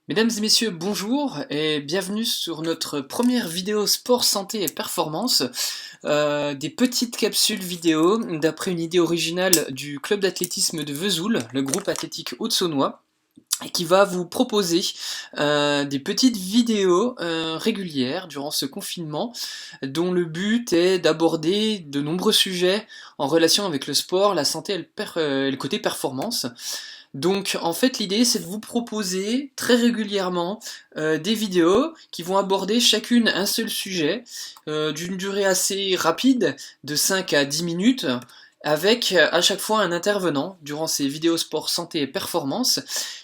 Mesdames et messieurs, bonjour et bienvenue sur notre première vidéo sport, santé et performance. Des petites capsules vidéo d'après une idée originale du club d'athlétisme de Vesoul, le groupe athlétique Haute-Saônois, et qui va vous proposer des petites vidéos régulières durant ce confinement, dont le but est d'aborder de nombreux sujets en relation avec le sport, la santé et le côté performance. Donc en fait l'idée c'est de vous proposer très régulièrement des vidéos qui vont aborder chacune un seul sujet d'une durée assez rapide de 5 à 10 minutes avec à chaque fois un intervenant durant ces vidéos sport, santé et performance.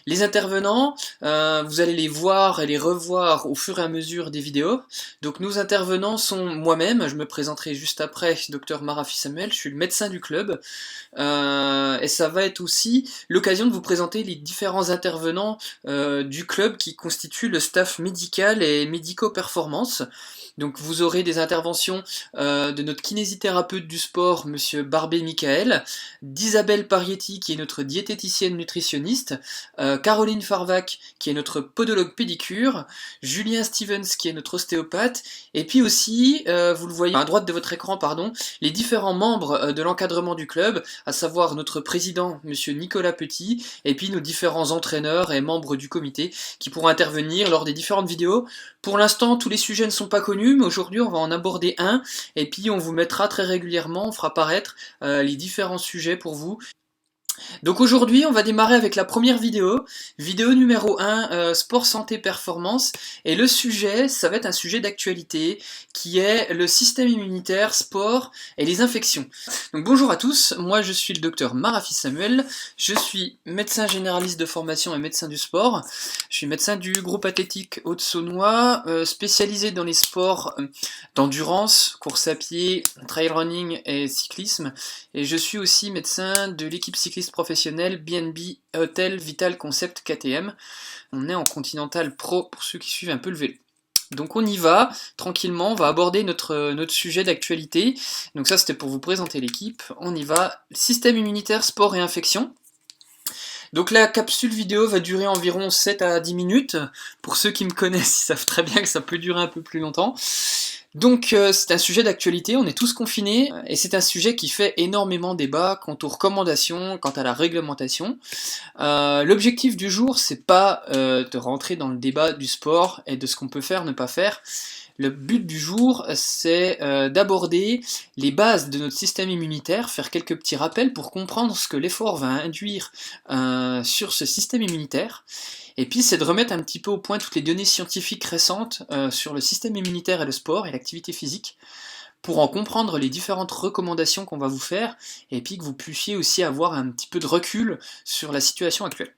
Les intervenants, vous allez les voir et les revoir au fur et à mesure des vidéos. Donc nos intervenants sont moi-même, je me présenterai juste après, Dr Marafi Samuel, je suis le médecin du club. Et ça va être aussi l'occasion de vous présenter les différents intervenants du club qui constituent le staff médical et médico-performance. Donc vous aurez des interventions de notre kinésithérapeute du sport, Monsieur Barbé Michael, d'Isabelle Parietti qui est notre diététicienne nutritionniste, Caroline Farvac qui est notre podologue pédicure, Julien Stevens qui est notre ostéopathe, et puis aussi, vous le voyez à droite de votre écran, pardon, les différents membres de l'encadrement du club, à savoir notre président, Monsieur Nicolas Petit, et puis nos différents entraîneurs et membres du comité qui pourront intervenir lors des différentes vidéos. Pour l'instant, tous les sujets ne sont pas connus, mais aujourd'hui on va en aborder un, et puis on vous mettra très régulièrement, on fera apparaître les différents sujets pour vous. Donc aujourd'hui, on va démarrer avec la première vidéo, vidéo numéro 1, sport, santé, performance, et le sujet, ça va être un sujet d'actualité, qui est le système immunitaire, sport et les infections. Donc bonjour à tous, moi je suis le docteur Marafi Samuel, je suis médecin généraliste de formation et médecin du sport, je suis médecin du groupe athlétique Haute-Saônois, spécialisé dans les sports d'endurance, course à pied, trail running et cyclisme, et je suis aussi médecin de l'équipe cycliste professionnelle BNB Hotel Vital Concept KTM. On est en Continental Pro pour ceux qui suivent un peu le vélo. Donc on y va, tranquillement, on va aborder notre sujet d'actualité. Donc ça c'était pour vous présenter l'équipe. On y va, système immunitaire, sport et infection. Donc la capsule vidéo va durer environ 7 à 10 minutes. Pour ceux qui me connaissent, ils savent très bien que ça peut durer un peu plus longtemps. Donc c'est un sujet d'actualité, on est tous confinés, et c'est un sujet qui fait énormément débat quant aux recommandations, quant à la réglementation. L'objectif du jour, c'est pas de rentrer dans le débat du sport et de ce qu'on peut faire, ne pas faire. Le but du jour, c'est d'aborder les bases de notre système immunitaire, faire quelques petits rappels pour comprendre ce que l'effort va induire sur ce système immunitaire. Et puis c'est de remettre un petit peu au point toutes les données scientifiques récentes sur le système immunitaire et le sport et l'activité physique, pour en comprendre les différentes recommandations qu'on va vous faire, et puis que vous puissiez aussi avoir un petit peu de recul sur la situation actuelle.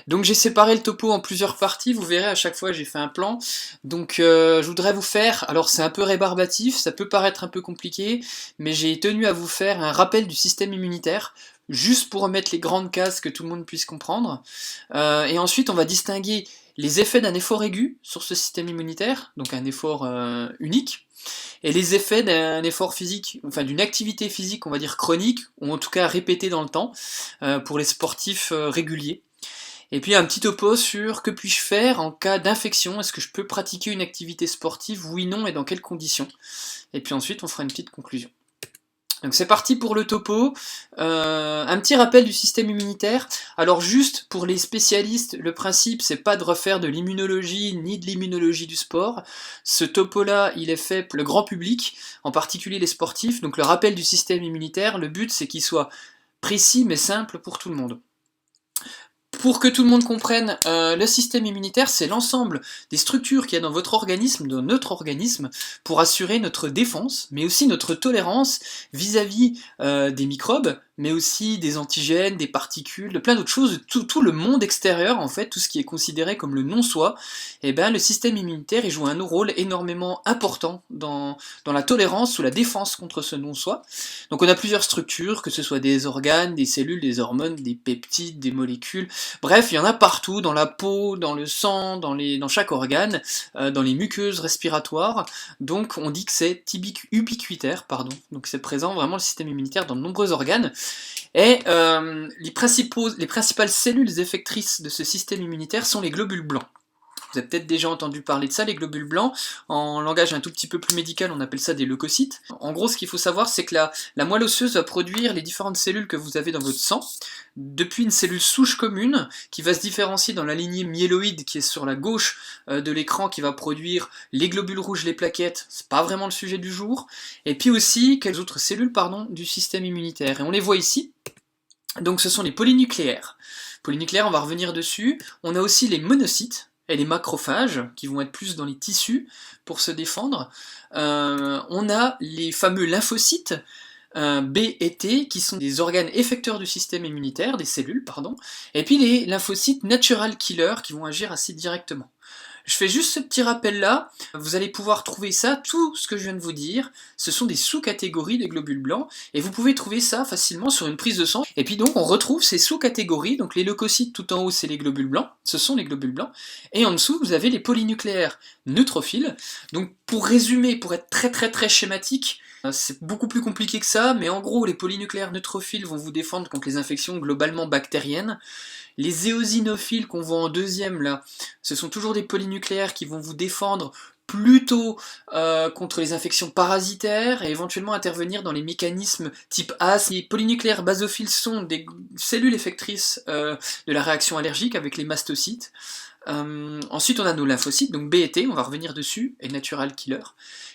Donc j'ai séparé le topo en plusieurs parties, vous verrez à chaque fois j'ai fait un plan. Donc je voudrais vous faire, alors c'est un peu rébarbatif, ça peut paraître un peu compliqué, mais j'ai tenu à vous faire un rappel du système immunitaire, juste pour remettre les grandes cases que tout le monde puisse comprendre. Et ensuite on va distinguer les effets d'un effort aigu sur ce système immunitaire, donc un effort unique, et les effets d'un effort physique, enfin d'une activité physique on va dire chronique, ou en tout cas répétée dans le temps, pour les sportifs réguliers. Et puis un petit topo sur que puis-je faire en cas d'infection, est-ce que je peux pratiquer une activité sportive, oui, non, et dans quelles conditions. Et puis ensuite on fera une petite conclusion. Donc c'est parti pour le topo. Un petit rappel du système immunitaire. Alors juste pour les spécialistes, le principe c'est pas de refaire de l'immunologie ni de l'immunologie du sport. Ce topo-là, il est fait pour le grand public, en particulier les sportifs. Donc le rappel du système immunitaire, le but c'est qu'il soit précis mais simple pour tout le monde. Pour que tout le monde comprenne, le système immunitaire, c'est l'ensemble des structures qu'il y a dans votre organisme, dans notre organisme, pour assurer notre défense, mais aussi notre tolérance vis-à-vis des microbes, mais aussi des antigènes, des particules, de plein d'autres choses, tout le monde extérieur, en fait, tout ce qui est considéré comme le non-soi. Et ben, le système immunitaire, il joue un rôle énormément important dans la tolérance ou la défense contre ce non-soi. Donc on a plusieurs structures, que ce soit des organes, des cellules, des hormones, des peptides, des molécules, Bref, il y en a partout, dans la peau, dans le sang, dans chaque organe, dans les muqueuses respiratoires, donc on dit que c'est ubiquitaire, pardon, donc c'est présent vraiment le système immunitaire dans de nombreux organes, et les principales cellules effectrices de ce système immunitaire sont les globules blancs. Vous avez peut-être déjà entendu parler de ça, les globules blancs. En langage un tout petit peu plus médical, on appelle ça des leucocytes. En gros, ce qu'il faut savoir, c'est que la moelle osseuse va produire les différentes cellules que vous avez dans votre sang, depuis une cellule souche commune, qui va se différencier dans la lignée myéloïde, qui est sur la gauche de l'écran, qui va produire les globules rouges, les plaquettes, c'est pas vraiment le sujet du jour, et puis aussi quelques autres cellules, du système immunitaire. Et on les voit ici. Donc ce sont les polynucléaires. Polynucléaires, on va revenir dessus. On a aussi les monocytes, et les macrophages, qui vont être plus dans les tissus pour se défendre. On a les fameux lymphocytes, B et T, qui sont des organes effecteurs du système immunitaire, des cellules, pardon, et puis les lymphocytes natural killers, qui vont agir assez directement. Je fais juste ce petit rappel-là, vous allez pouvoir trouver ça, tout ce que je viens de vous dire, ce sont des sous-catégories des globules blancs, et vous pouvez trouver ça facilement sur une prise de sang. Et puis donc on retrouve ces sous-catégories, donc les leucocytes tout en haut c'est les globules blancs, ce sont les globules blancs, et en dessous vous avez les polynucléaires neutrophiles. Donc pour résumer, pour être très schématique, c'est beaucoup plus compliqué que ça, mais en gros les polynucléaires neutrophiles vont vous défendre contre les infections globalement bactériennes. Les éosinophiles qu'on voit en deuxième là, ce sont toujours des polynucléaires qui vont vous défendre plutôt contre les infections parasitaires et éventuellement intervenir dans les mécanismes type AS. Les polynucléaires basophiles sont des cellules effectrices de la réaction allergique avec les mastocytes. Ensuite on a nos lymphocytes, donc B et T, on va revenir dessus, et natural killer.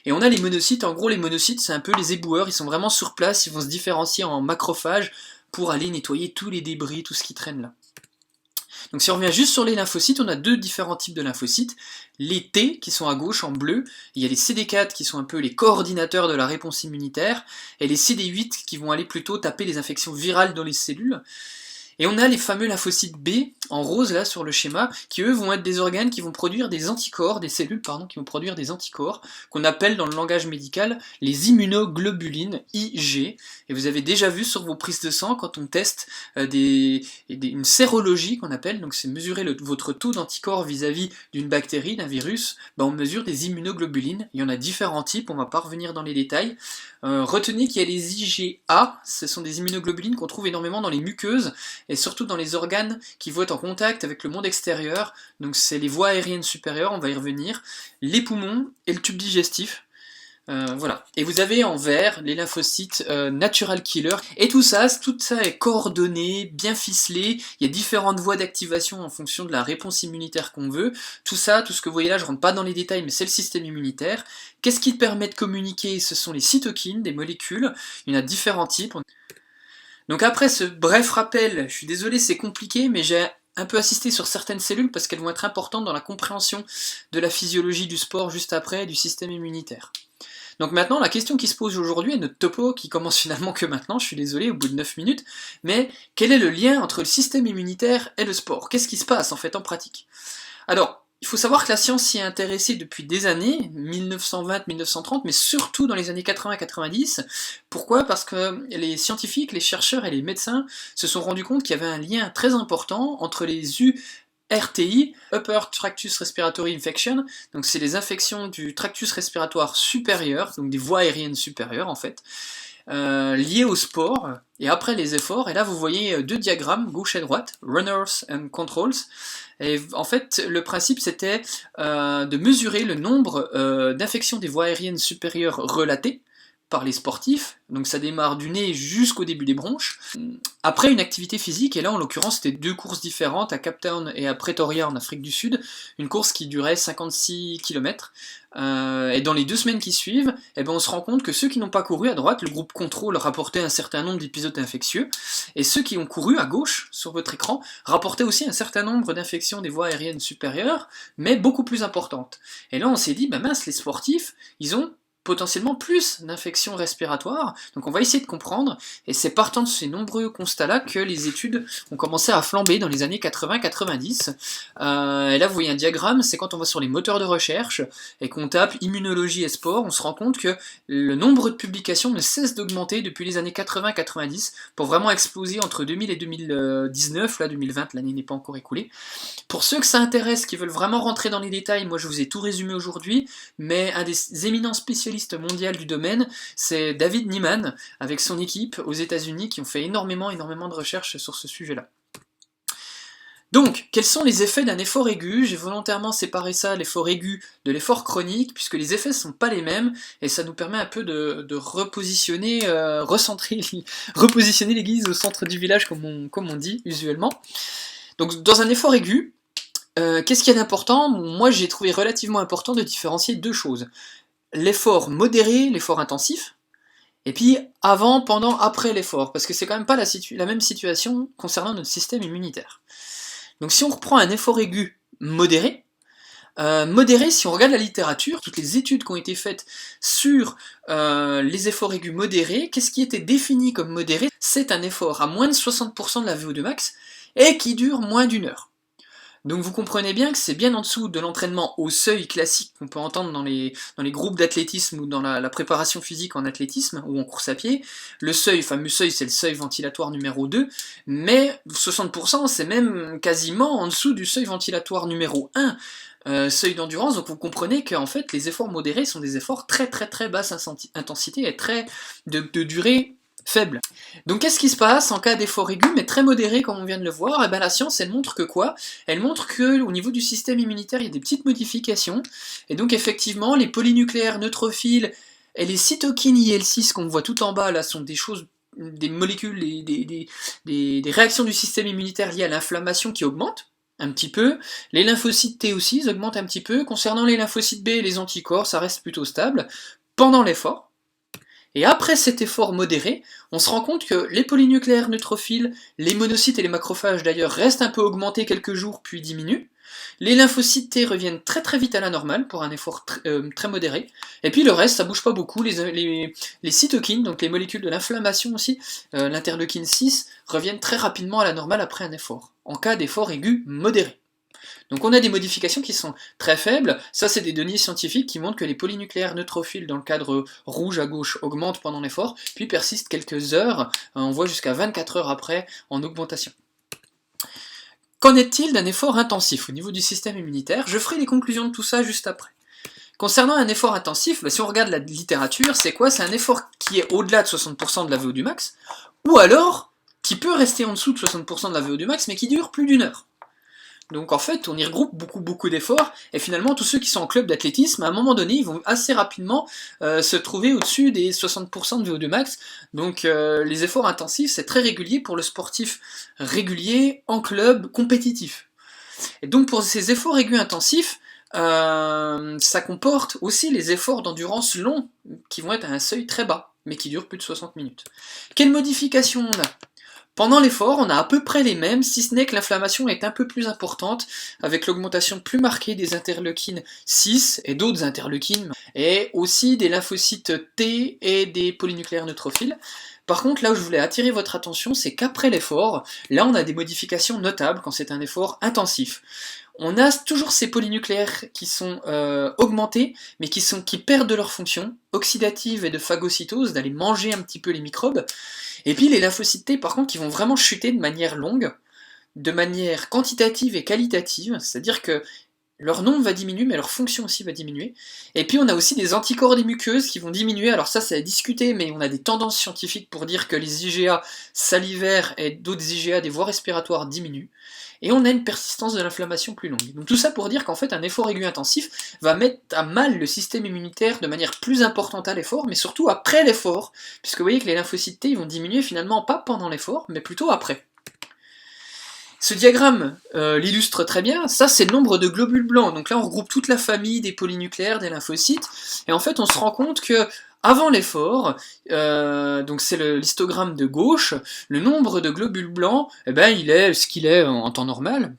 Et on a les monocytes, en gros les monocytes c'est un peu les éboueurs, ils sont vraiment sur place, ils vont se différencier en macrophages pour aller nettoyer tous les débris, tout ce qui traîne là. Donc si on revient juste sur les lymphocytes, on a deux différents types de lymphocytes. Les T, qui sont à gauche en bleu, il y a les CD4 qui sont un peu les coordinateurs de la réponse immunitaire, et les CD8 qui vont aller plutôt taper les infections virales dans les cellules. Et on a les fameux lymphocytes B, en rose là sur le schéma, qui eux vont être des organes qui vont produire des anticorps, des cellules pardon, qui vont produire des anticorps, qu'on appelle dans le langage médical les immunoglobulines, IG. Et vous avez déjà vu sur vos prises de sang, quand on teste une sérologie qu'on appelle, donc c'est mesurer votre taux d'anticorps vis-à-vis d'une bactérie, d'un virus, on mesure des immunoglobulines. Il y en a différents types, on va pas revenir dans les détails. Retenez qu'il y a les IgA, ce sont des immunoglobulines qu'on trouve énormément dans les muqueuses, et surtout dans les organes qui vont être en contact avec le monde extérieur, donc c'est les voies aériennes supérieures, on va y revenir, les poumons et le tube digestif. Voilà. Et vous avez en vert les lymphocytes natural killer, et tout ça est coordonné, bien ficelé, il y a différentes voies d'activation en fonction de la réponse immunitaire qu'on veut. Tout ça, tout ce que vous voyez là, je rentre pas dans les détails, mais c'est le système immunitaire. Qu'est-ce qui permet de communiquer? Ce sont les cytokines, des molécules, il y en a différents types. Donc après ce bref rappel, je suis désolé c'est compliqué, mais j'ai un peu insisté sur certaines cellules parce qu'elles vont être importantes dans la compréhension de la physiologie du sport juste après, du système immunitaire. Donc maintenant, la question qui se pose aujourd'hui, et notre topo qui commence finalement que maintenant, je suis désolé, au bout de 9 minutes, mais quel est le lien entre le système immunitaire et le sport? Qu'est-ce qui se passe en fait en pratique? Alors, il faut savoir que la science s'y est intéressée depuis des années, 1920-1930, mais surtout dans les années 80-90. Pourquoi? Parce que les scientifiques, les chercheurs et les médecins se sont rendus compte qu'il y avait un lien très important entre les URTI, Upper Tractus Respiratory Infection, donc c'est les infections du tractus respiratoire supérieur, donc des voies aériennes supérieures en fait, liées au sport, et après les efforts, et là vous voyez deux diagrammes, gauche et droite, runners and controls, et en fait le principe c'était de mesurer le nombre d'infections des voies aériennes supérieures relatées par les sportifs, donc ça démarre du nez jusqu'au début des bronches, après une activité physique, et là en l'occurrence c'était deux courses différentes, à Cape Town et à Pretoria en Afrique du Sud, une course qui durait 56 km, et dans les 2 semaines qui suivent, on se rend compte que ceux qui n'ont pas couru à droite, le groupe contrôle rapportait un certain nombre d'épisodes infectieux, et ceux qui ont couru à gauche, sur votre écran, rapportaient aussi un certain nombre d'infections des voies aériennes supérieures, mais beaucoup plus importantes. Et là on s'est dit, mince, les sportifs, ils ont potentiellement plus d'infections respiratoires. Donc on va essayer de comprendre, et c'est partant de ces nombreux constats-là que les études ont commencé à flamber dans les années 80-90. Et là vous voyez un diagramme, c'est quand on va sur les moteurs de recherche et qu'on tape immunologie et sport, on se rend compte que le nombre de publications ne cesse d'augmenter depuis les années 80-90 pour vraiment exploser entre 2000 et 2019, là 2020 l'année n'est pas encore écoulée. Pour ceux que ça intéresse, qui veulent vraiment rentrer dans les détails, moi je vous ai tout résumé aujourd'hui, mais un des éminents spécialistes mondial du domaine, c'est David Nieman, avec son équipe aux États-Unis, qui ont fait énormément de recherches sur ce sujet-là. Donc, quels sont les effets d'un effort aigu? J'ai volontairement séparé ça, l'effort aigu, de l'effort chronique, puisque les effets ne sont pas les mêmes, et ça nous permet un peu de repositionner, repositionner l'église au centre du village, comme on dit usuellement. Donc, dans un effort aigu, qu'est-ce qu'il y a d'important? Moi, j'ai trouvé relativement important de différencier deux choses. L'effort modéré, l'effort intensif, et puis avant, pendant, après l'effort, parce que c'est quand même pas la même situation concernant notre système immunitaire. Donc si on reprend un effort aigu modéré, si on regarde la littérature, toutes les études qui ont été faites sur les efforts aigus modérés, qu'est-ce qui était défini comme modéré? C'est un effort à moins de 60% de la VO2 max, et qui dure moins d'une heure. Donc vous comprenez bien que c'est bien en dessous de l'entraînement au seuil classique qu'on peut entendre dans les groupes d'athlétisme ou dans la préparation physique en athlétisme ou en course à pied. Le seuil, fameux seuil, c'est le seuil ventilatoire numéro 2, mais 60% c'est même quasiment en dessous du seuil ventilatoire numéro 1, seuil d'endurance, donc vous comprenez qu'en fait les efforts modérés sont des efforts très basse intensité et de durée faible. Donc qu'est-ce qui se passe en cas d'effort aigu mais très modéré comme on vient de le voir? Et ben la science elle montre que quoi? Elle montre que au niveau du système immunitaire il y a des petites modifications, et donc effectivement les polynucléaires neutrophiles et les cytokines IL-6 qu'on voit tout en bas là sont des choses, des molécules, des réactions du système immunitaire liées à l'inflammation qui augmentent un petit peu. Les lymphocytes T aussi ils augmentent un petit peu. Concernant les lymphocytes B et les anticorps, ça reste plutôt stable pendant l'effort. Et après cet effort modéré, on se rend compte que les polynucléaires neutrophiles, les monocytes et les macrophages d'ailleurs restent un peu augmentés quelques jours puis diminuent. Les lymphocytes T reviennent très vite à la normale pour un effort très modéré. Et puis le reste, ça bouge pas beaucoup. Les cytokines, donc les molécules de l'inflammation aussi, l'interleukine 6, reviennent très rapidement à la normale après un effort, en cas d'effort aigu modéré. Donc on a des modifications qui sont très faibles. Ça c'est des données scientifiques qui montrent que les polynucléaires neutrophiles dans le cadre rouge à gauche augmentent pendant l'effort, puis persistent quelques heures, on voit jusqu'à 24 heures après en augmentation. Qu'en est-il d'un effort intensif au niveau du système immunitaire? Je ferai les conclusions de tout ça juste après. Concernant un effort intensif, si on regarde la littérature, c'est quoi? C'est un effort qui est au-delà de 60% de la VO2 max, ou alors qui peut rester en dessous de 60% de la VO2 max, mais qui dure plus d'une heure. Donc en fait, on y regroupe beaucoup d'efforts, et finalement tous ceux qui sont en club d'athlétisme, à un moment donné, ils vont assez rapidement se trouver au-dessus des 60% de VO2 max. Donc les efforts intensifs, c'est très régulier pour le sportif régulier en club compétitif. Et donc pour ces efforts aigus intensifs, ça comporte aussi les efforts d'endurance longs, qui vont être à un seuil très bas, mais qui durent plus de 60 minutes. Quelle modification on a? Pendant l'effort, on a à peu près les mêmes, si ce n'est que l'inflammation est un peu plus importante, avec l'augmentation plus marquée des interleukines 6 et d'autres interleukines, et aussi des lymphocytes T et des polynucléaires neutrophiles. Par contre, là où je voulais attirer votre attention, c'est qu'après l'effort, là on a des modifications notables quand c'est un effort intensif. On a toujours ces polynucléaires qui sont augmentés, mais qui perdent de leur fonction oxydative et de phagocytose, d'aller manger un petit peu les microbes. Et puis les lymphocytes T, par contre, qui vont vraiment chuter de manière longue, de manière quantitative et qualitative, c'est-à-dire que leur nombre va diminuer, mais leur fonction aussi va diminuer. Et puis on a aussi des anticorps des muqueuses qui vont diminuer, alors ça c'est à discuter, mais on a des tendances scientifiques pour dire que les IgA salivaires et d'autres IgA des voies respiratoires diminuent. Et on a une persistance de l'inflammation plus longue. Donc tout ça pour dire qu'en fait un effort aigu intensif va mettre à mal le système immunitaire de manière plus importante à l'effort, mais surtout après l'effort, puisque vous voyez que les lymphocytes T ils vont diminuer finalement pas pendant l'effort, mais plutôt après. Ce diagramme l'illustre très bien, ça c'est le nombre de globules blancs, donc là on regroupe toute la famille des polynucléaires, des lymphocytes, et en fait on se rend compte que avant l'effort, donc c'est l'histogramme de gauche, le nombre de globules blancs, eh ben, il est ce qu'il est en temps normal.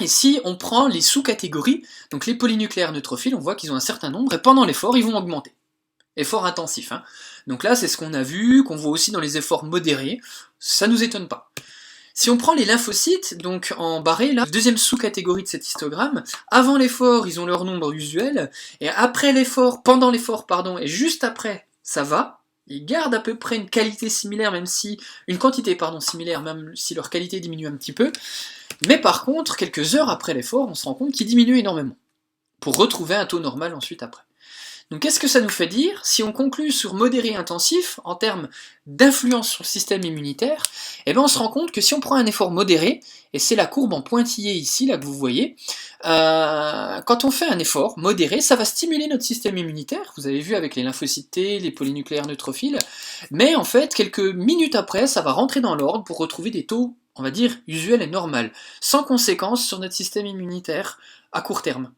Et si on prend les sous-catégories, donc les polynucléaires neutrophiles, on voit qu'ils ont un certain nombre, et pendant l'effort, ils vont augmenter. effort intensif. Hein. Donc là, c'est ce qu'on a vu, qu'on voit aussi dans les efforts modérés, ça nous étonne pas. Si on prend les lymphocytes, donc en barré, là, deuxième sous-catégorie de cet histogramme, avant l'effort, ils ont leur nombre usuel, et après l'effort, pendant l'effort, pardon, et juste après, ça va, ils gardent à peu près une qualité similaire, une quantité, pardon, similaire, même si leur qualité diminue un petit peu, mais par contre, quelques heures après l'effort, on se rend compte qu'ils diminuent énormément, pour retrouver un taux normal ensuite après. Donc qu'est-ce que ça nous fait dire? Si on conclut sur modéré intensif, en termes d'influence sur le système immunitaire, eh ben on se rend compte que si on prend un effort modéré, et c'est la courbe en pointillé ici, là que vous voyez, quand on fait un effort modéré, ça va stimuler notre système immunitaire, vous avez vu avec les lymphocytes T, les polynucléaires neutrophiles, mais en fait, quelques minutes après, ça va rentrer dans l'ordre pour retrouver des taux, on va dire, usuels et normaux, sans conséquence sur notre système immunitaire à court terme.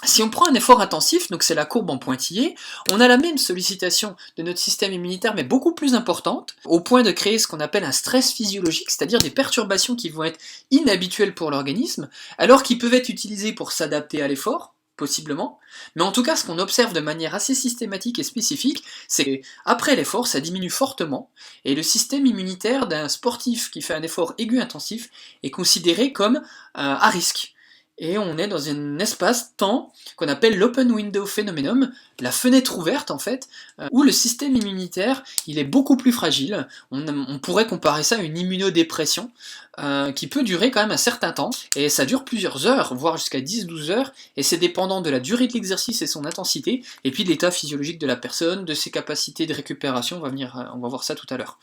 Si on prend un effort intensif, donc c'est la courbe en pointillé, on a la même sollicitation de notre système immunitaire, mais beaucoup plus importante, au point de créer ce qu'on appelle un stress physiologique, c'est-à-dire des perturbations qui vont être inhabituelles pour l'organisme, alors qu'ils peuvent être utilisés pour s'adapter à l'effort, possiblement, mais en tout cas ce qu'on observe de manière assez systématique et spécifique, c'est qu'après l'effort, ça diminue fortement, et le système immunitaire d'un sportif qui fait un effort aigu intensif est considéré comme à risque. Et on est dans un espace-temps qu'on appelle l'open window phenomenon, la fenêtre ouverte en fait, où le système immunitaire il est beaucoup plus fragile. On pourrait comparer ça à une immunodépression qui peut durer quand même un certain temps, et ça dure plusieurs heures, voire jusqu'à 10-12 heures, et c'est dépendant de la durée de l'exercice et son intensité, et puis de l'état physiologique de la personne, de ses capacités de récupération, on va voir ça tout à l'heure.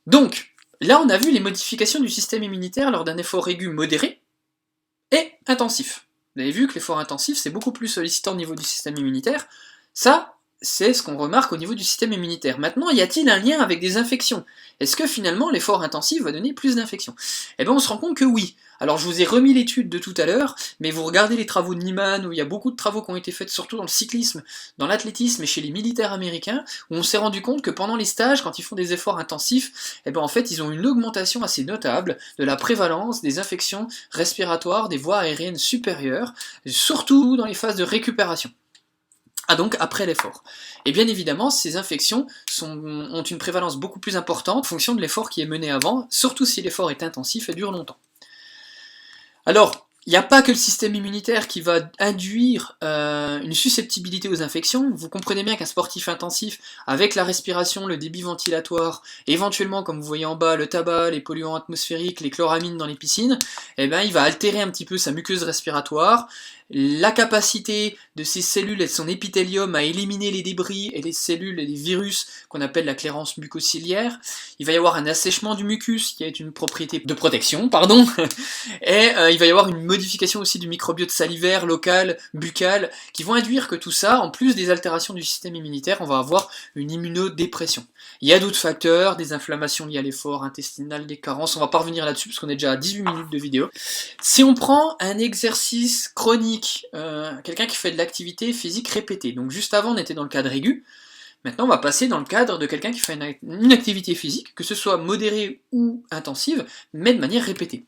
Donc, là on a vu les modifications du système immunitaire lors d'un effort aigu modéré, et intensif. Vous avez vu que l'effort intensif, c'est beaucoup plus sollicitant au niveau du système immunitaire. Ça, c'est ce qu'on remarque au niveau du système immunitaire. Maintenant, y a-t-il un lien avec des infections? Est-ce que finalement, l'effort intensif va donner plus d'infections? Eh bien, on se rend compte que oui. Alors, je vous ai remis l'étude de tout à l'heure, mais vous regardez les travaux de Niemann, où il y a beaucoup de travaux qui ont été faits, surtout dans le cyclisme, dans l'athlétisme et chez les militaires américains, où on s'est rendu compte que pendant les stages, quand ils font des efforts intensifs, eh ben en fait, ils ont une augmentation assez notable de la prévalence des infections respiratoires des voies aériennes supérieures, surtout dans les phases de récupération. Ah donc après l'effort. Et bien évidemment, ces infections ont une prévalence beaucoup plus importante en fonction de l'effort qui est mené avant, surtout si l'effort est intensif et dure longtemps. Alors, il n'y a pas que le système immunitaire qui va induire une susceptibilité aux infections. Vous comprenez bien qu'un sportif intensif, avec la respiration, le débit ventilatoire, éventuellement, comme vous voyez en bas, le tabac, les polluants atmosphériques, les chloramines dans les piscines, eh ben, il va altérer un petit peu sa muqueuse respiratoire, la capacité de ces cellules et de son épithélium à éliminer les débris et les cellules et les virus qu'on appelle la clairance mucociliaire. Il va y avoir un assèchement du mucus qui est une propriété de protection, pardon, et il va y avoir une modification aussi du microbiote salivaire, local, buccal, qui vont induire que tout ça, en plus des altérations du système immunitaire, on va avoir une immunodépression. Il y a d'autres facteurs, des inflammations liées à l'effort intestinal, des carences, on va pas revenir là-dessus parce qu'on est déjà à 18 minutes de vidéo. Si on prend un exercice chronique, quelqu'un qui fait de l'activité physique répétée, donc juste avant on était dans le cadre aigu, maintenant on va passer dans le cadre de quelqu'un qui fait une activité physique, que ce soit modérée ou intensive, mais de manière répétée.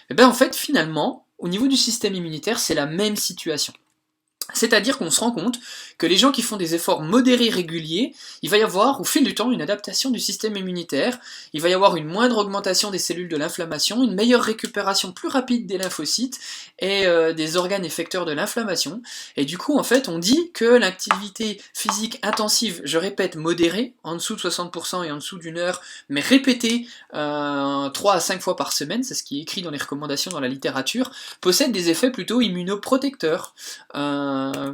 Et bien en fait finalement, au niveau du système immunitaire, c'est la même situation. C'est-à-dire qu'on se rend compte que les gens qui font des efforts modérés réguliers, il va y avoir au fil du temps une adaptation du système immunitaire, il va y avoir une moindre augmentation des cellules de l'inflammation, une meilleure récupération plus rapide des lymphocytes et des organes effecteurs de l'inflammation. Et du coup, en fait, on dit que l'activité physique intensive, je répète, modérée, en dessous de 60% et en dessous d'une heure, mais répétée 3 à 5 fois par semaine, c'est ce qui est écrit dans les recommandations dans la littérature, possède des effets plutôt immunoprotecteurs.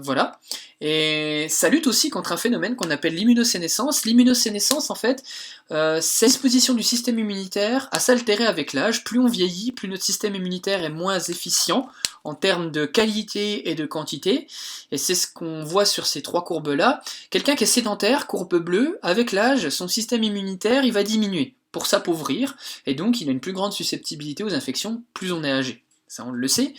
Voilà. Et ça lutte aussi contre un phénomène qu'on appelle l'immunosénescence. L'immunosénescence, en fait, c'est l'exposition du système immunitaire à s'altérer avec l'âge. Plus on vieillit, plus notre système immunitaire est moins efficient en termes de qualité et de quantité. Et c'est ce qu'on voit sur ces trois courbes-là. Quelqu'un qui est sédentaire, courbe bleue, avec l'âge, son système immunitaire, il va diminuer pour s'appauvrir, et donc il a une plus grande susceptibilité aux infections, plus on est âgé. Ça on le sait.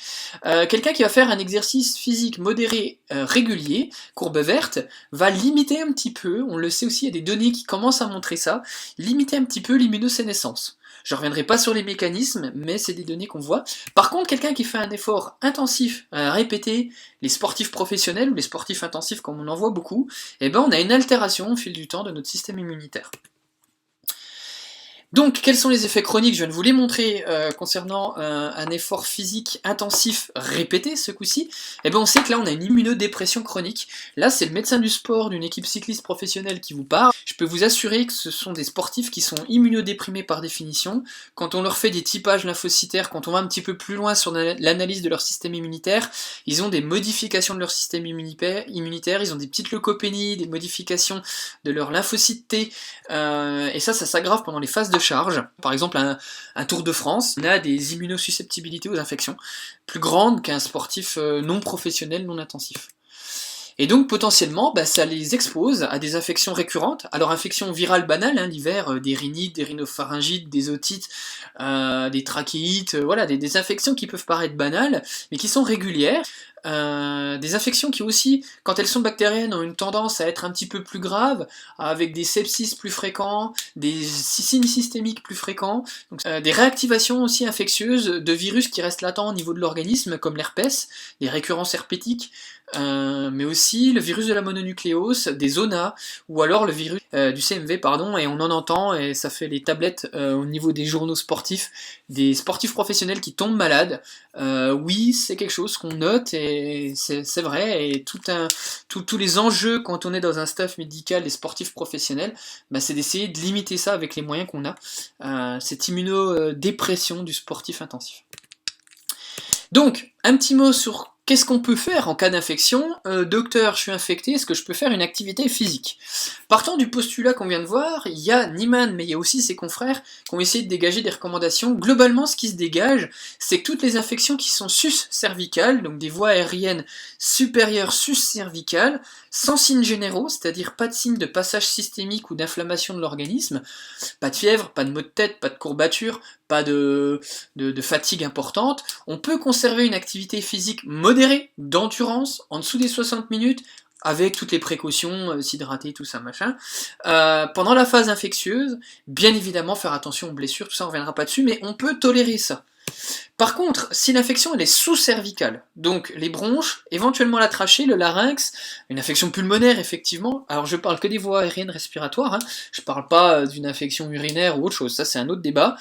Quelqu'un qui va faire un exercice physique modéré régulier, courbe verte, va limiter un petit peu, on le sait aussi, il y a des données qui commencent à montrer ça, limiter un petit peu l'immunosénescence. Je ne reviendrai pas sur les mécanismes, mais c'est des données qu'on voit. Par contre, quelqu'un qui fait un effort intensif, répété, les sportifs professionnels ou les sportifs intensifs comme on en voit beaucoup, eh ben on a une altération au fil du temps de notre système immunitaire. Donc, quels sont les effets chroniques? Je viens de vous les montrer concernant un effort physique intensif répété, ce coup-ci. Eh ben, on sait que là, on a une immunodépression chronique. Là, c'est le médecin du sport d'une équipe cycliste professionnelle qui vous parle. Je peux vous assurer que ce sont des sportifs qui sont immunodéprimés par définition. Quand on leur fait des typages lymphocytaires, quand on va un petit peu plus loin sur l'analyse de leur système immunitaire, ils ont des modifications de leur système immunitaire, ils ont des petites leucopénies, des modifications de leur lymphocyte T, et ça s'aggrave pendant les phases de charge. Par exemple, un Tour de France, on a des immunosusceptibilités aux infections plus grandes qu'un sportif non professionnel, non intensif. Et donc potentiellement, ça les expose à des infections récurrentes. Alors infections virales banales, l'hiver, des rhinites, des rhinopharyngites, des otites, des trachéites, voilà, des infections qui peuvent paraître banales, mais qui sont régulières. Des infections qui aussi, quand elles sont bactériennes, ont une tendance à être un petit peu plus graves, avec des sepsis plus fréquents, des signes systémiques plus fréquents, donc, des réactivations aussi infectieuses de virus qui restent latents au niveau de l'organisme, comme l'herpès, des récurrences herpétiques, mais aussi le virus de la mononucléose, des zoonas, ou alors le virus du CMV, pardon, et on en entend, et ça fait les tablettes au niveau des journaux sportifs, des sportifs professionnels qui tombent malades. Oui, c'est quelque chose qu'on note, et c'est vrai, et tous les enjeux quand on est dans un staff médical des sportifs professionnels, c'est d'essayer de limiter ça avec les moyens qu'on a, cette immunodépression du sportif intensif. Donc, un petit mot sur qu'est-ce qu'on peut faire en cas d'infection. Docteur, je suis infecté, est-ce que je peux faire une activité physique? Partant du postulat qu'on vient de voir, il y a Niemann, mais il y a aussi ses confrères qui ont essayé de dégager des recommandations. Globalement, ce qui se dégage, c'est que toutes les infections qui sont sus-cervicales, donc des voies aériennes supérieures sus-cervicales, sans signes généraux, c'est-à-dire pas de signes de passage systémique ou d'inflammation de l'organisme, pas de fièvre, pas de maux de tête, pas de courbatures, pas de fatigue importante, on peut conserver une activité physique modérée, d'endurance, en dessous des 60 minutes, avec toutes les précautions, s'hydrater, tout ça, machin. Pendant la phase infectieuse, bien évidemment, faire attention aux blessures, tout ça, on reviendra pas dessus, mais on peut tolérer ça. Par contre, si l'infection elle est sous-cervicale, donc les bronches, éventuellement la trachée, le larynx, une infection pulmonaire effectivement, alors je parle que des voies aériennes respiratoires, je parle pas d'une infection urinaire ou autre chose, ça c'est un autre débat,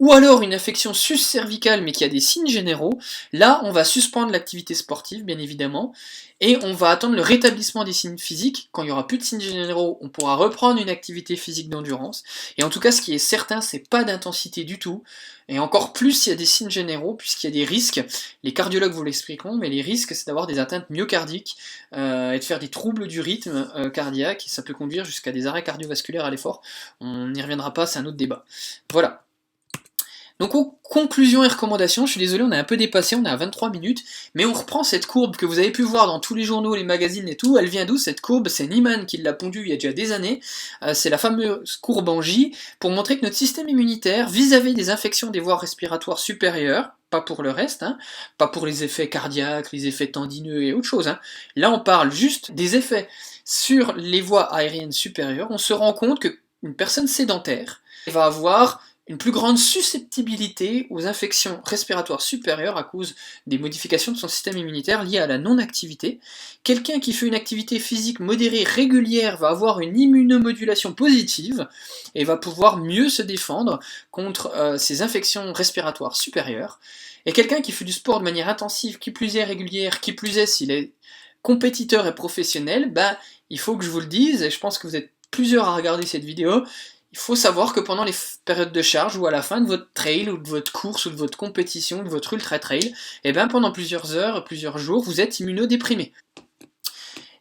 ou alors une infection sus-cervicale mais qui a des signes généraux, là on va suspendre l'activité sportive bien évidemment, et on va attendre le rétablissement des signes physiques. Quand il n'y aura plus de signes généraux, on pourra reprendre une activité physique d'endurance, et en tout cas ce qui est certain c'est pas d'intensité du tout, et encore plus s'il y a des signes généraux, puisqu'il y a des risques, les cardiologues vous l'expliqueront, mais les risques c'est d'avoir des atteintes myocardiques, et de faire des troubles du rythme cardiaque, et ça peut conduire jusqu'à des arrêts cardiovasculaires à l'effort. On n'y reviendra pas, c'est un autre débat. Voilà. Donc aux conclusions et recommandations, je suis désolé, on a un peu dépassé, on est à 23 minutes, mais on reprend cette courbe que vous avez pu voir dans tous les journaux, les magazines et tout. Elle vient d'où cette courbe? C'est Niemann qui l'a pondue il y a déjà des années, c'est la fameuse courbe en J, pour montrer que notre système immunitaire, vis-à-vis des infections des voies respiratoires supérieures, pas pour le reste, pas pour les effets cardiaques, les effets tendineux et autre chose, là on parle juste des effets sur les voies aériennes supérieures, on se rend compte qu'une personne sédentaire va avoir une plus grande susceptibilité aux infections respiratoires supérieures à cause des modifications de son système immunitaire liées à la non-activité. Quelqu'un qui fait une activité physique modérée régulière va avoir une immunomodulation positive et va pouvoir mieux se défendre contre ces infections respiratoires supérieures. Et quelqu'un qui fait du sport de manière intensive, qui plus est régulière, qui plus est s'il est compétiteur et professionnel, il faut que je vous le dise, et je pense que vous êtes plusieurs à regarder cette vidéo, il faut savoir que pendant les périodes de charge ou à la fin de votre trail ou de votre course ou de votre compétition, de votre ultra trail, pendant plusieurs heures, plusieurs jours, vous êtes immunodéprimé.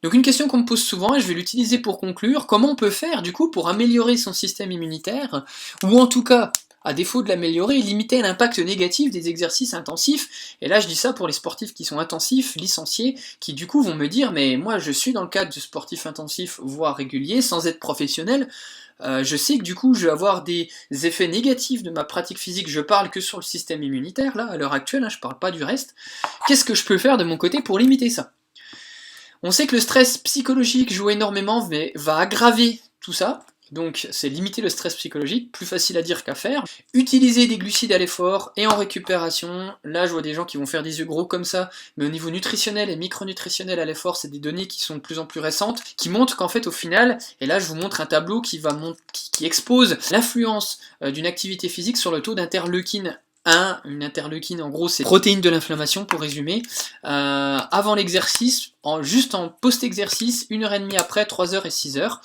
Donc une question qu'on me pose souvent, et je vais l'utiliser pour conclure, comment on peut faire du coup pour améliorer son système immunitaire, ou en tout cas, à défaut de l'améliorer, limiter l'impact négatif des exercices intensifs. Et là je dis ça pour les sportifs qui sont intensifs, licenciés, qui du coup vont me dire, mais moi je suis dans le cadre de sportif intensif, voire régulier, sans être professionnel, je sais que du coup je vais avoir des effets négatifs de ma pratique physique, je parle que sur le système immunitaire là, à l'heure actuelle, je parle pas du reste. Qu'est-ce que je peux faire de mon côté pour limiter ça? On sait que le stress psychologique joue énormément, mais va aggraver tout ça. Donc c'est limiter le stress psychologique, plus facile à dire qu'à faire. Utiliser des glucides à l'effort et en récupération. Là je vois des gens qui vont faire des yeux gros comme ça, mais au niveau nutritionnel et micronutritionnel à l'effort, c'est des données qui sont de plus en plus récentes, qui montrent qu'en fait au final, et là je vous montre un tableau qui expose l'influence d'une activité physique sur le taux d'interleukine 1, une interleukine en gros c'est protéine de l'inflammation pour résumer, avant l'exercice, juste en post-exercice, 1h30 après, 3h et 6h.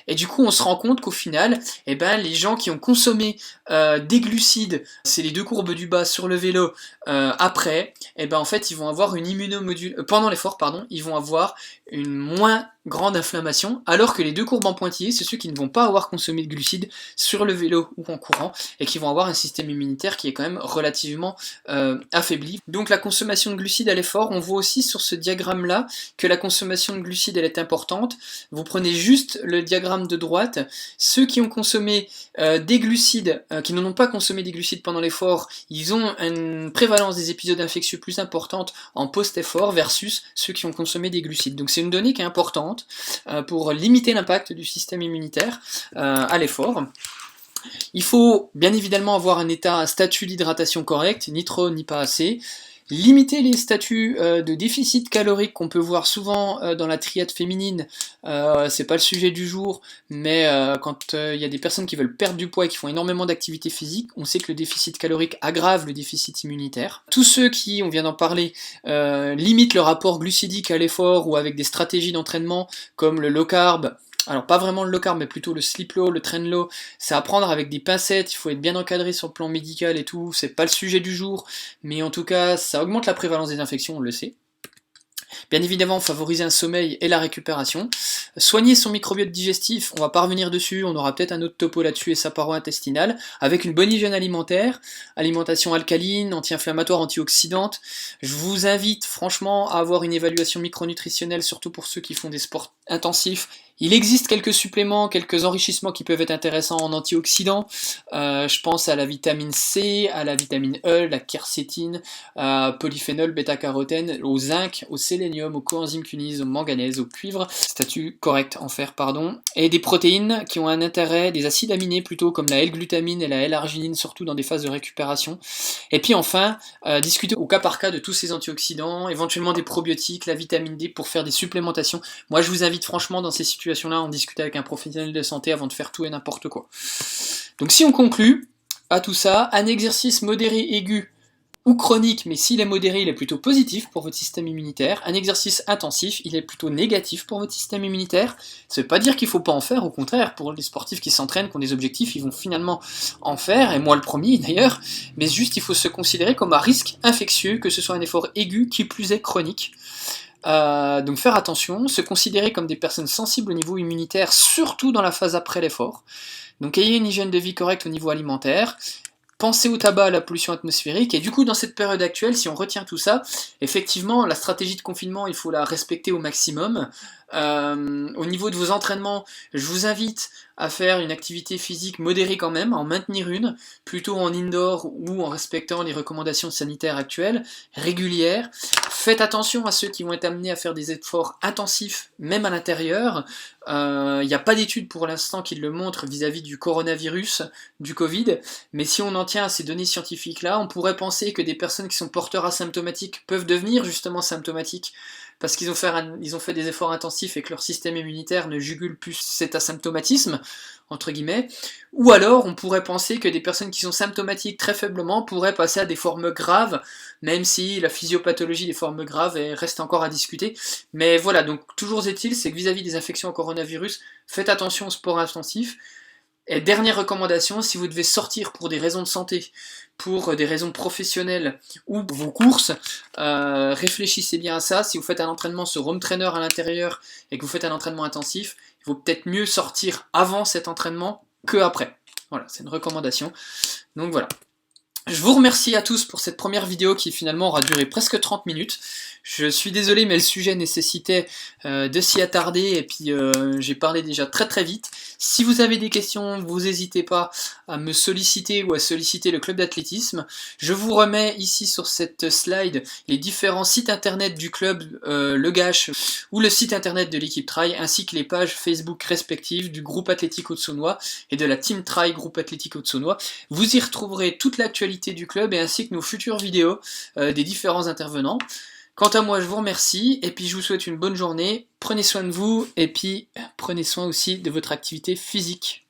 Et du coup on se rend compte qu'au final, eh ben, les gens qui ont consommé des glucides, c'est les deux courbes du bas sur le vélo, après, eh ben, en fait ils vont avoir une immunomodulation, pendant l'effort pardon, ils vont avoir une moins grande inflammation, alors que les deux courbes en pointillés, c'est ceux qui ne vont pas avoir consommé de glucides sur le vélo ou en courant, et qui vont avoir un système immunitaire qui est quand même relativement affaibli. Donc la consommation de glucides à l'effort, on voit aussi sur ce diagramme-là que la consommation de glucides elle est importante. Vous prenez juste le diagramme de droite, ceux qui ont consommé des glucides, qui n'en ont pas consommé des glucides pendant l'effort, ils ont une prévalence des épisodes infectieux plus importante en post-effort versus ceux qui ont consommé des glucides. Donc c'est une donnée qui est importante pour limiter l'impact du système immunitaire à l'effort. Il faut bien évidemment avoir un statut d'hydratation correct, ni trop ni pas assez. Limiter les statuts de déficit calorique qu'on peut voir souvent dans la triade féminine, c'est pas le sujet du jour, mais quand il y a des personnes qui veulent perdre du poids et qui font énormément d'activité physique, on sait que le déficit calorique aggrave le déficit immunitaire. Tous ceux qui, on vient d'en parler, limitent le rapport glucidique à l'effort ou avec des stratégies d'entraînement comme le low carb, alors pas vraiment le low carb, mais plutôt le sleep low, le train low, c'est à prendre avec des pincettes, il faut être bien encadré sur le plan médical et tout, c'est pas le sujet du jour, mais en tout cas ça augmente la prévalence des infections, on le sait. Bien évidemment, favoriser un sommeil et la récupération. Soigner son microbiote digestif, on va pas revenir dessus, on aura peut-être un autre topo là-dessus et sa paroi intestinale, avec une bonne hygiène alimentaire, alimentation alcaline, anti-inflammatoire, antioxydante. Je vous invite franchement à avoir une évaluation micronutritionnelle, surtout pour ceux qui font des sports intensifs. Il existe quelques suppléments, quelques enrichissements qui peuvent être intéressants en antioxydants. Je pense à la vitamine C, à la vitamine E, la quercétine, polyphénol, bêta-carotène, au zinc, au sélénium, au coenzyme kinase, au manganèse, au cuivre, statut correct en fer, pardon, et des protéines qui ont un intérêt, des acides aminés plutôt, comme la L-glutamine et la L-arginine, surtout dans des phases de récupération. Et puis enfin, discuter au cas par cas de tous ces antioxydants, éventuellement des probiotiques, la vitamine D pour faire des supplémentations. Moi je vous invite franchement dans ces situations-là, en discuter avec un professionnel de santé avant de faire tout et n'importe quoi. Donc si on conclut à tout ça, un exercice modéré aigu ou chronique, mais s'il est modéré, il est plutôt positif pour votre système immunitaire. Un exercice intensif, il est plutôt négatif pour votre système immunitaire. Ça veut pas dire qu'il faut pas en faire, au contraire, pour les sportifs qui s'entraînent, qui ont des objectifs, ils vont finalement en faire, et moi le premier d'ailleurs, mais juste il faut se considérer comme un risque infectieux, que ce soit un effort aigu, qui plus est chronique. Donc faire attention, se considérer comme des personnes sensibles au niveau immunitaire, surtout dans la phase après l'effort. Donc ayez une hygiène de vie correcte au niveau alimentaire, pensez au tabac, à la pollution atmosphérique, et du coup dans cette période actuelle, si on retient tout ça, effectivement la stratégie de confinement, il faut la respecter au maximum. Au niveau de vos entraînements, je vous invite à faire une activité physique modérée quand même, à en maintenir une, plutôt en indoor ou en respectant les recommandations sanitaires actuelles, régulières. Faites attention à ceux qui vont être amenés à faire des efforts intensifs, même à l'intérieur. Il n'y a pas d'études pour l'instant qui le montrent vis-à-vis du coronavirus, du Covid, mais si on en tient à ces données scientifiques-là, on pourrait penser que des personnes qui sont porteurs asymptomatiques peuvent devenir justement symptomatiques, parce qu'ils ont fait des efforts intensifs et que leur système immunitaire ne jugule plus cet asymptomatisme, entre guillemets, ou alors on pourrait penser que des personnes qui sont symptomatiques très faiblement pourraient passer à des formes graves, même si la physiopathologie des formes graves reste encore à discuter. Mais voilà, donc toujours est-il, c'est que vis-à-vis des infections au coronavirus, faites attention au sport intensif. Et dernière recommandation, si vous devez sortir pour des raisons de santé, pour des raisons professionnelles ou pour vos courses, réfléchissez bien à ça. Si vous faites un entraînement sur home trainer à l'intérieur et que vous faites un entraînement intensif, il vaut peut-être mieux sortir avant cet entraînement que après. Voilà, c'est une recommandation. Donc voilà. Je vous remercie à tous pour cette première vidéo qui finalement aura duré presque 30 minutes. Je suis désolé mais le sujet nécessitait de s'y attarder et puis j'ai parlé déjà très vite. Si vous avez des questions, vous n'hésitez pas à me solliciter ou à solliciter le club d'athlétisme. Je vous remets ici sur cette slide les différents sites internet du club Le Gâche ou le site internet de l'équipe Trail, ainsi que les pages Facebook respectives du groupe athlétique Haute-Saônois et de la Team Trail groupe athlétique Haute-Saônois. Vous y retrouverez toute l'actualité du club et ainsi que nos futures vidéos des différents intervenants. Quant à moi, je vous remercie et puis je vous souhaite une bonne journée. Prenez soin de vous et puis prenez soin aussi de votre activité physique.